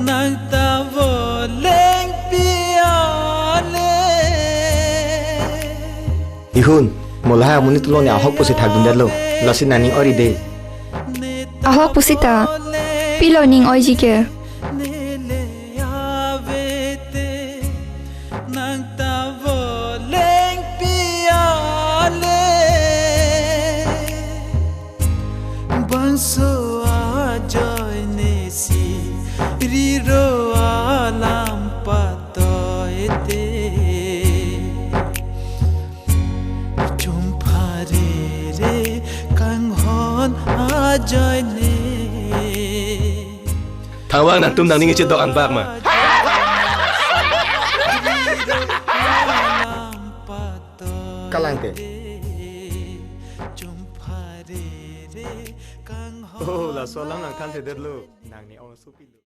nangta voleng piale ihun mulai amuni tulo ni ahok pusi thak dundalo lasin nani ori de ahok pusita pilo ning oi jike nele avete nangta voleng piale bangso ajoy nesi riro alam patoete chumpare re kanghon ajoy ne Thawang na tum nang ningi chit dok an bak ma kalang te chumpare re kanghon oh la solang ang kan te derlo nang ni on supi